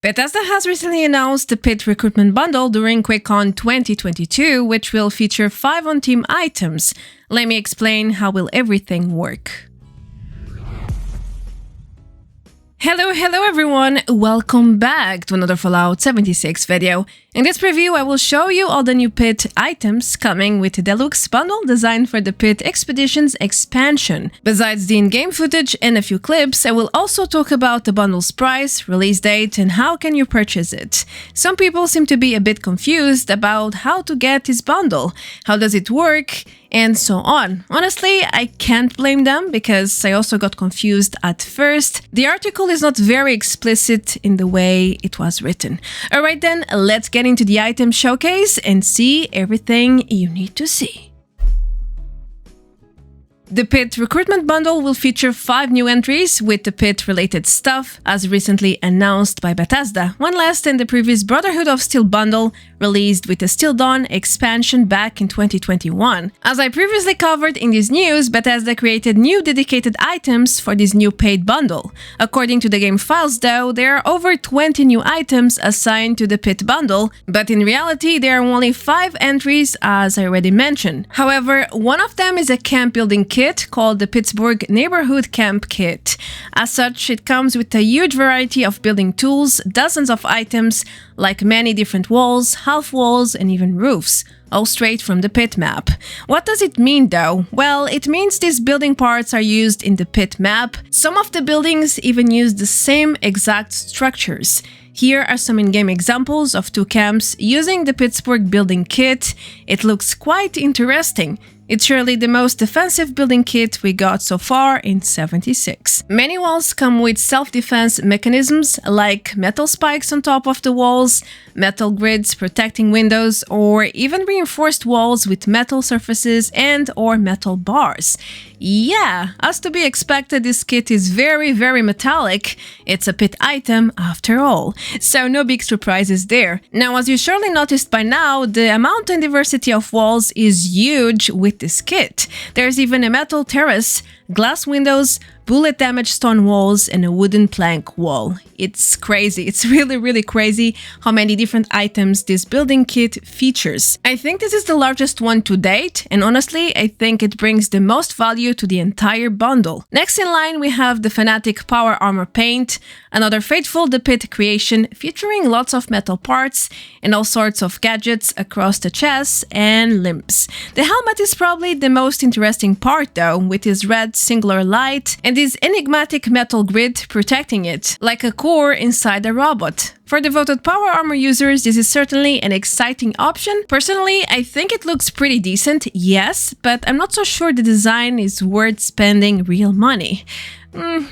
Bethesda has recently announced the Pitt Recruitment Bundle during QuakeCon 2022, which will feature 5 on-team items. Let me explain how will everything work. Hello everyone, welcome back to another Fallout 76 video. In this preview I will show you all the new Pitt items coming with the Deluxe bundle designed for the Pitt Expeditions expansion. Besides the in-game footage and a few clips, I will also talk about the bundle's price, release date, and how can you purchase it. Some people seem to be a bit confused about how to get this bundle, how does it work, and so on. Honestly, I can't blame them because I also got confused at first. The article is not very explicit in the way it was written. Alright then, let's get into the item showcase and see everything you need to see. The Pitt Recruitment Bundle will feature 5 new entries with the Pitt-related stuff, as recently announced by Bethesda, one less than the previous Brotherhood of Steel bundle, released with the Steel Dawn expansion back in 2021. As I previously covered in this news, Bethesda created new dedicated items for this new paid bundle. According to the game files though, there are over 20 new items assigned to the Pitt bundle, but in reality there are only 5 entries as I already mentioned. However, one of them is a camp building kit called the Pittsburgh Neighborhood Camp Kit. As such, it comes with a huge variety of building tools, dozens of items, like many different walls, half walls, and even roofs, all straight from the Pitt map. What does it mean though? Well, it means these building parts are used in the Pitt map. Some of the buildings even use the same exact structures. Here are some in-game examples of 2 camps using the Pittsburgh building kit. It looks quite interesting. It's surely the most defensive building kit we got so far in 76. Many walls come with self-defense mechanisms like metal spikes on top of the walls, metal grids protecting windows, or even reinforced walls with metal surfaces and or metal bars. Yeah, as to be expected, this kit is very metallic. It's a Pitt item after all, so no big surprises there. Now, as you surely noticed by now, the amount and diversity of walls is huge with this kit. There's even a metal terrace, glass windows, bullet damage stone walls, and a wooden plank wall. It's crazy. It's really crazy how many different items this building kit features. I think this is the largest one to date, and honestly, I think it brings the most value to the entire bundle. Next in line, we have the Fanatics Power Armor Paint, another faithful the Pitt creation featuring lots of metal parts and all sorts of gadgets across the chest and limbs. The helmet is probably the most interesting part though, with his red singular light and this enigmatic metal grid protecting it, like a core inside a robot. For devoted power armor users, this is certainly an exciting option. Personally, I think it looks pretty decent, yes, but I'm not so sure the design is worth spending real money.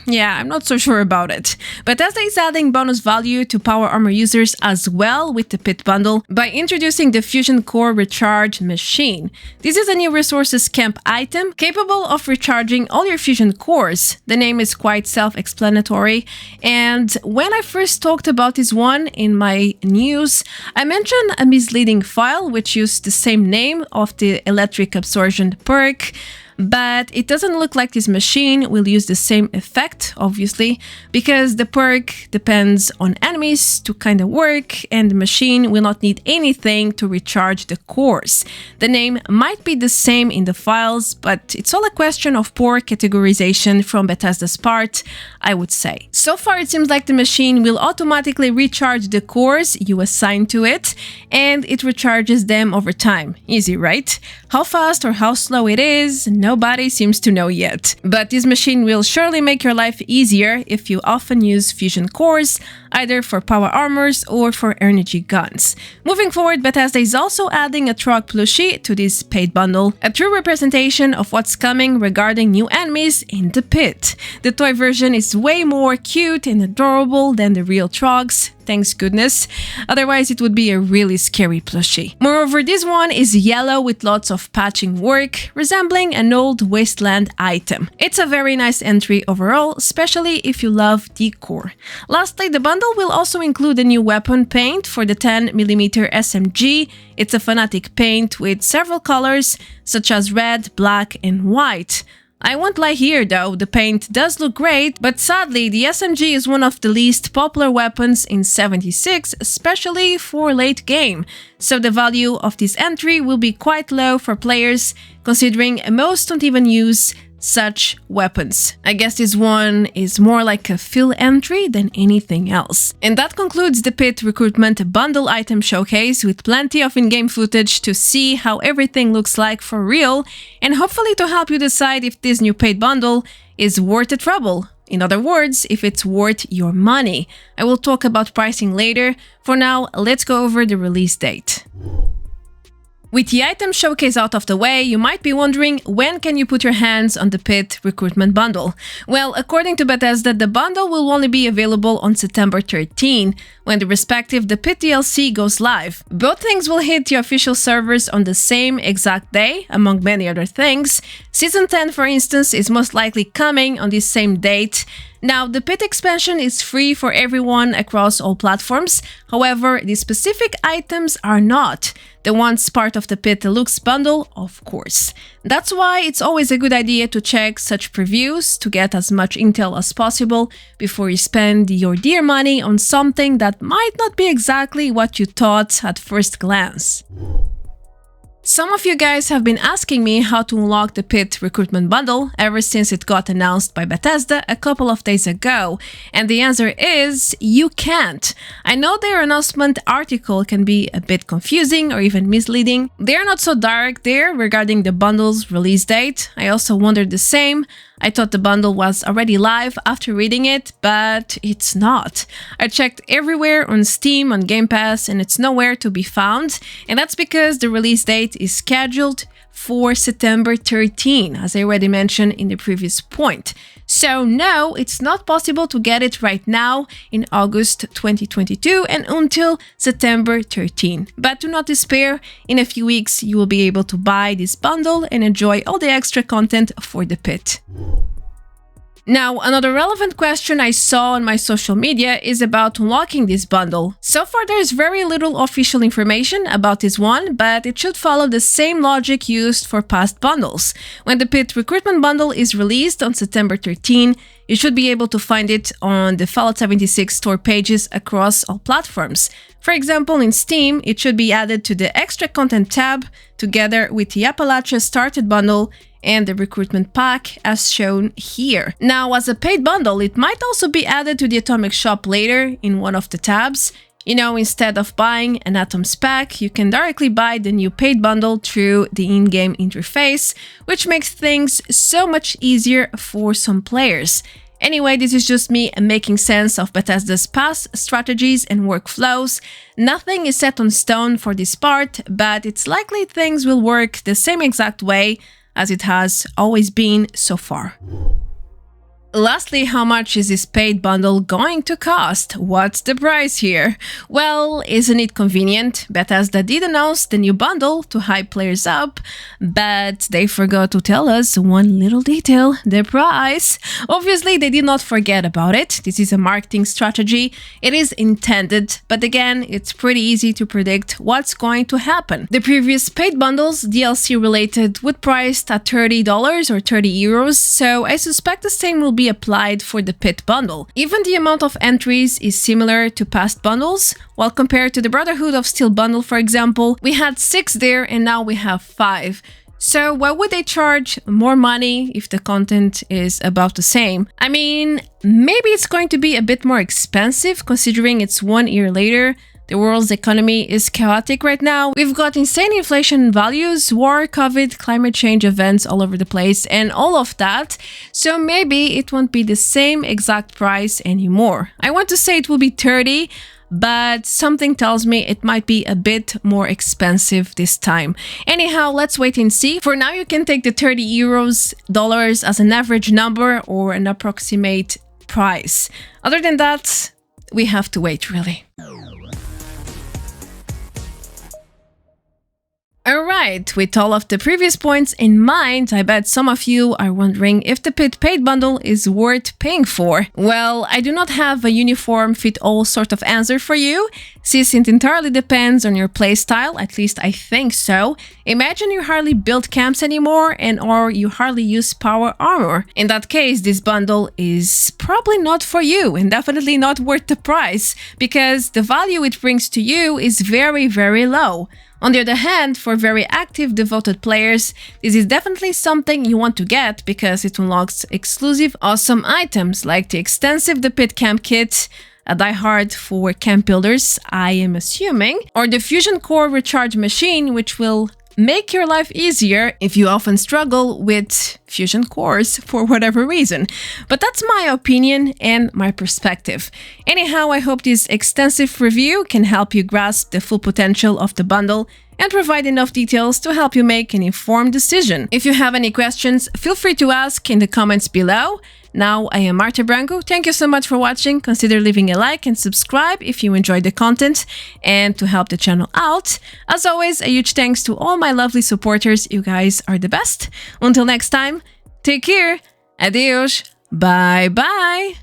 Yeah, I'm not so sure about it. Bethesda is adding bonus value to power armor users as well with the Pitt bundle by introducing the Fusion Core Recharge Machine. This is a new resources camp item capable of recharging all your fusion cores. The name is quite self-explanatory, and when I first talked about this one in my news, I mentioned a misleading file which used the same name of the electric absorption perk. But it doesn't look like this machine will use the same effect, obviously, because the perk depends on enemies to kind of work, and the machine will not need anything to recharge the cores. The name might be the same in the files, but it's all a question of poor categorization from Bethesda's part, I would say. So far, it seems like the machine will automatically recharge the cores you assign to it, and it recharges them over time. Easy, right? How fast or how slow it is, nobody seems to know yet. But this machine will surely make your life easier if you often use fusion cores, either for power armors or for energy guns. Moving forward, Bethesda is also adding a Trogg Plushie to this paid bundle, a true representation of what's coming regarding new enemies in the Pit. The toy version is way more cute and adorable than the real Trogs, thanks goodness, otherwise it would be a really scary plushie. Moreover, this one is yellow with lots of patching work, resembling an old wasteland item. It's a very nice entry overall, especially if you love decor. Lastly, the bundle will also include a new weapon paint for the 10mm SMG. It's a Fanatic paint with several colors, such as red, black, and white. I won't lie here though, the paint does look great, but sadly the SMG is one of the least popular weapons in 76, especially for late game, so the value of this entry will be quite low for players, considering most don't even use such weapons. I guess this one is more like a fill entry than anything else. And that concludes the Pitt Recruitment Bundle item showcase, with plenty of in-game footage to see how everything looks like for real, and hopefully to help you decide if this new paid bundle is worth the trouble. In other words, if it's worth your money. I will talk about pricing later. For now, let's go over the release date. With the item showcase out of the way, you might be wondering, when can you put your hands on the Pitt Recruitment Bundle? Well, according to Bethesda, the bundle will only be available on September 13, when the respective Pitt DLC goes live. Both things will hit the official servers on the same exact day, among many other things. Season 10, for instance, is most likely coming on this same date. Now, the Pitt expansion is free for everyone across all platforms, however, the specific items are not. The ones part of the Pitt Deluxe bundle, of course. That's why it's always a good idea to check such previews to get as much intel as possible before you spend your dear money on something that might not be exactly what you thought at first glance. Some of you guys have been asking me how to unlock the Pitt Recruitment Bundle ever since it got announced by Bethesda a couple of days ago, and the answer is you can't. I know their announcement article can be a bit confusing or even misleading. They're not so direct there regarding the bundle's release date. I also wondered the same. I thought the bundle was already live after reading it, but it's not. I checked everywhere on Steam, on Game Pass, and it's nowhere to be found, and that's because the release date is scheduled for September 13, as I already mentioned in the previous point. So no, it's not possible to get it right now in August 2022 and until September 13. But do not despair, in a few weeks you will be able to buy this bundle and enjoy all the extra content for the Pitt. Now, another relevant question I saw on my social media is about unlocking this bundle. So far, there is very little official information about this one, but it should follow the same logic used for past bundles. When the Pitt Recruitment Bundle is released on September 13, you should be able to find it on the Fallout 76 store pages across all platforms. For example, in Steam, it should be added to the Extra Content tab, together with the Appalachia Started Bundle and the Recruitment Pack, as shown here. Now, as a paid bundle, it might also be added to the Atomic Shop later in one of the tabs. You know, instead of buying an Atoms pack, you can directly buy the new paid bundle through the in-game interface, which makes things so much easier for some players. Anyway, this is just me making sense of Bethesda's past strategies and workflows. Nothing is set on stone for this part, but it's likely things will work the same exact way as it has always been so far. Lastly, how much is this paid bundle going to cost? What's the price here? Well, isn't it convenient? Bethesda did announce the new bundle to hype players up, but they forgot to tell us one little detail: the price. Obviously, they did not forget about it. This is a marketing strategy. It is intended, but again, it's pretty easy to predict what's going to happen. The previous paid bundles, DLC related, would priced at $30 or 30 euros, so I suspect the same will be applied for the Pitt Bundle. Even the amount of entries is similar to past bundles. While compared to the Brotherhood of Steel bundle, for example, we had 6 there and now we have 5. So why would they charge more money if the content is about the same? I mean, maybe it's going to be a bit more expensive considering it's 1 year later. The world's economy is chaotic right now. We've got insane inflation values, war, COVID, climate change events all over the place, and all of that. So maybe it won't be the same exact price anymore. I want to say it will be 30, but something tells me it might be a bit more expensive this time. Anyhow, let's wait and see. For now, you can take the 30 euros, dollars as an average number or an approximate price. Other than that, we have to wait, really. Alright, Alright, with all of the previous points in mind, I bet some of you are wondering if the Pitt Paint Bundle is worth paying for. Well, I do not have a uniform fit-all sort of answer for you, since it entirely depends on your playstyle, at least I think so. Imagine you hardly build camps anymore or you hardly use power armor. In that case, this bundle is probably not for you and definitely not worth the price, because the value it brings to you is very, very low. On the other hand, for very active, devoted players, this is definitely something you want to get because it unlocks exclusive, awesome items like the extensive The Pitt Camp Kit, a diehard for camp builders, I am assuming, or the Fusion Core Recharge Machine, which will make your life easier if you often struggle with fusion cores for whatever reason. But that's my opinion and my perspective. Anyhow, I hope this extensive review can help you grasp the full potential of the bundle and provide enough details to help you make an informed decision. If you have any questions, feel free to ask in the comments below. Now, I am Marta Branco. Thank you so much for watching. Consider leaving a like and subscribe if you enjoyed the content and to help the channel out. As always, a huge thanks to all my lovely supporters. You guys are the best. Until next time, take care. Adios. Bye bye.